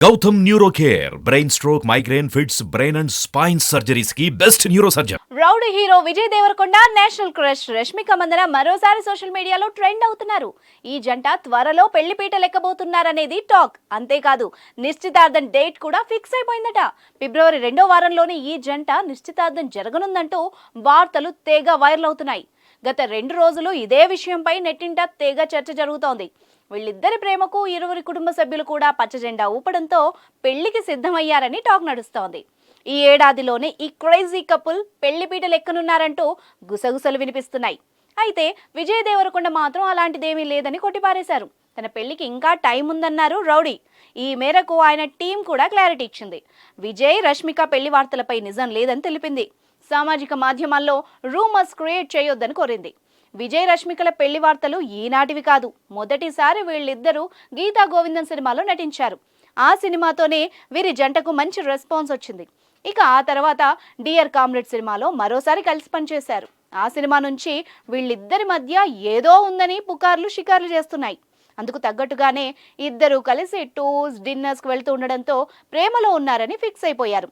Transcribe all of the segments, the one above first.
Gautam neuro care brain stroke migraine fits brain and spine surgeries కి best neuro surgeon. Rowdy hero Vijay Devarakonda national crush Rashmika Mandanna మరోసారి social మీడియాలో trend అవుతున్నారు. ఈ జంట త్వరలో పెళ్లిపీట లెక్కబోతున్నారనేది టాక్. అంతేకాదు నిశ్చితార్థం డేట్ కూడా ఫిక్స్ అయిపోయిందట. ఫిబ్రవరి 2వ వారంలోనే ఈ జంట నిశ్చితార్థం జరగనుందంటూ వార్తలు తెగ వైరల్ అవుతున్నాయి. గత 2 రోజులు ఇదే విషయంపై నెట్టింట తెగ చర్చ జరుగుతోంది. వీళ్ళిద్దరి ప్రేమకు ఇరువురి కుటుంబ సభ్యులు కూడా పచ్చజెండా ఊపడంతో పెళ్లికి సిద్ధమయ్యారని టాక్ నడుస్తోంది. ఈ ఏడాదిలోనే ఈ క్రేజీ కపుల్ పెళ్లిపీట లెక్కనున్నారంటూ గుసగుసలు వినిపిస్తున్నాయి. అయితే విజయ్ దేవరకొండ మాత్రం అలాంటిదేమీ లేదని కొట్టిపారేశారు. తన పెళ్లికి ఇంకా టైం ఉందన్నారు రౌడీ. ఈ మేరకు ఆయన టీం కూడా క్లారిటీ ఇచ్చింది. విజయ్ రష్మిక పెళ్లి వార్తలపై నిజం లేదని తెలిపింది. సామాజిక మాధ్యమాల్లో రూమర్స్ క్రియేట్ చేయొద్దని కోరింది. విజయ్ రష్మికల పెళ్లి వార్తలు ఈనాటివి కాదు. మొదటిసారి వీళ్ళిద్దరూ గీతా గోవిందం సినిమాలో నటించారు. ఆ సినిమాతోనే వీరి జంటకు మంచి రెస్పాన్స్ వచ్చింది. ఇక ఆ తర్వాత డియర్ కామ్రేడ్ సినిమాలో మరోసారి కలిసి పనిచేశారు. ఆ సినిమా నుంచి వీళ్ళిద్దరి మధ్య ఏదో ఉందని పుకార్లు షికార్లు చేస్తున్నాయి. అందుకు తగ్గట్టుగానే ఇద్దరూ కలిసి టూర్స్ డిన్నర్స్కి వెళ్తూ ఉండడంతో ప్రేమలో ఉన్నారని ఫిక్స్ అయిపోయారు.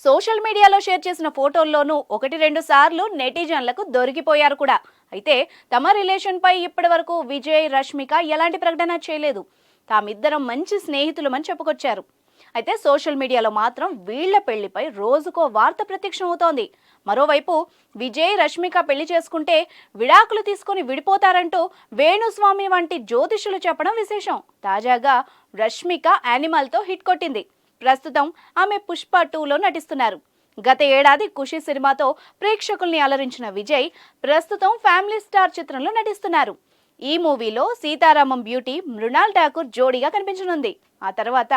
సోషల్ మీడియాలో షేర్ చేసిన ఫోటోల్లోనూ 1-2 సార్లు నెటిజన్లకు దొరికిపోయారు కూడా. అయితే తమ రిలేషన్పై ఇప్పటి వరకు విజయ్ రష్మిక ఎలాంటి ప్రకటన చేయలేదు. తామిద్దరం మంచి స్నేహితులమని చెప్పుకొచ్చారు. అయితే సోషల్ మీడియాలో మాత్రం వీళ్ల పెళ్లిపై రోజుకో వార్త ప్రత్యక్షం అవుతోంది. మరోవైపు విజయ్ రష్మిక పెళ్లి చేసుకుంటే విడాకులు తీసుకుని విడిపోతారంటూ వేణుస్వామి వంటి జ్యోతిషులు చెప్పడం విశేషం. తాజాగా రష్మిక యానిమల్తో హిట్ కొట్టింది. ప్రస్తుతం ఆమె పుష్ప 2లో నటిస్తున్నారు. గత ఏడాది ఖుషి సినిమాతో ప్రేక్షకుల్ని అలరించిన విజయ్ ప్రస్తుతం ఫ్యామిలీ స్టార్ చిత్రంలో నటిస్తున్నారు. ఈ మూవీలో సీతారామం బ్యూటీ మృణాల్ ఠాకూర్ జోడీగా కనిపించనుంది. ఆ తర్వాత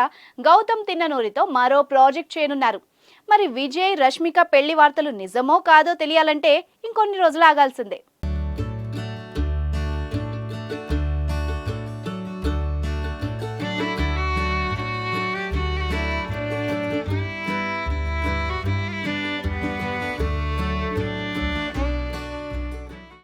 గౌతమ్ తిన్ననూరితో మరో ప్రాజెక్ట్ చేయనున్నారు. మరి విజయ్ రష్మిక పెళ్లి వార్తలు నిజమో కాదో తెలియాలంటే ఇంకొన్ని రోజులు ఆగాల్సిందే.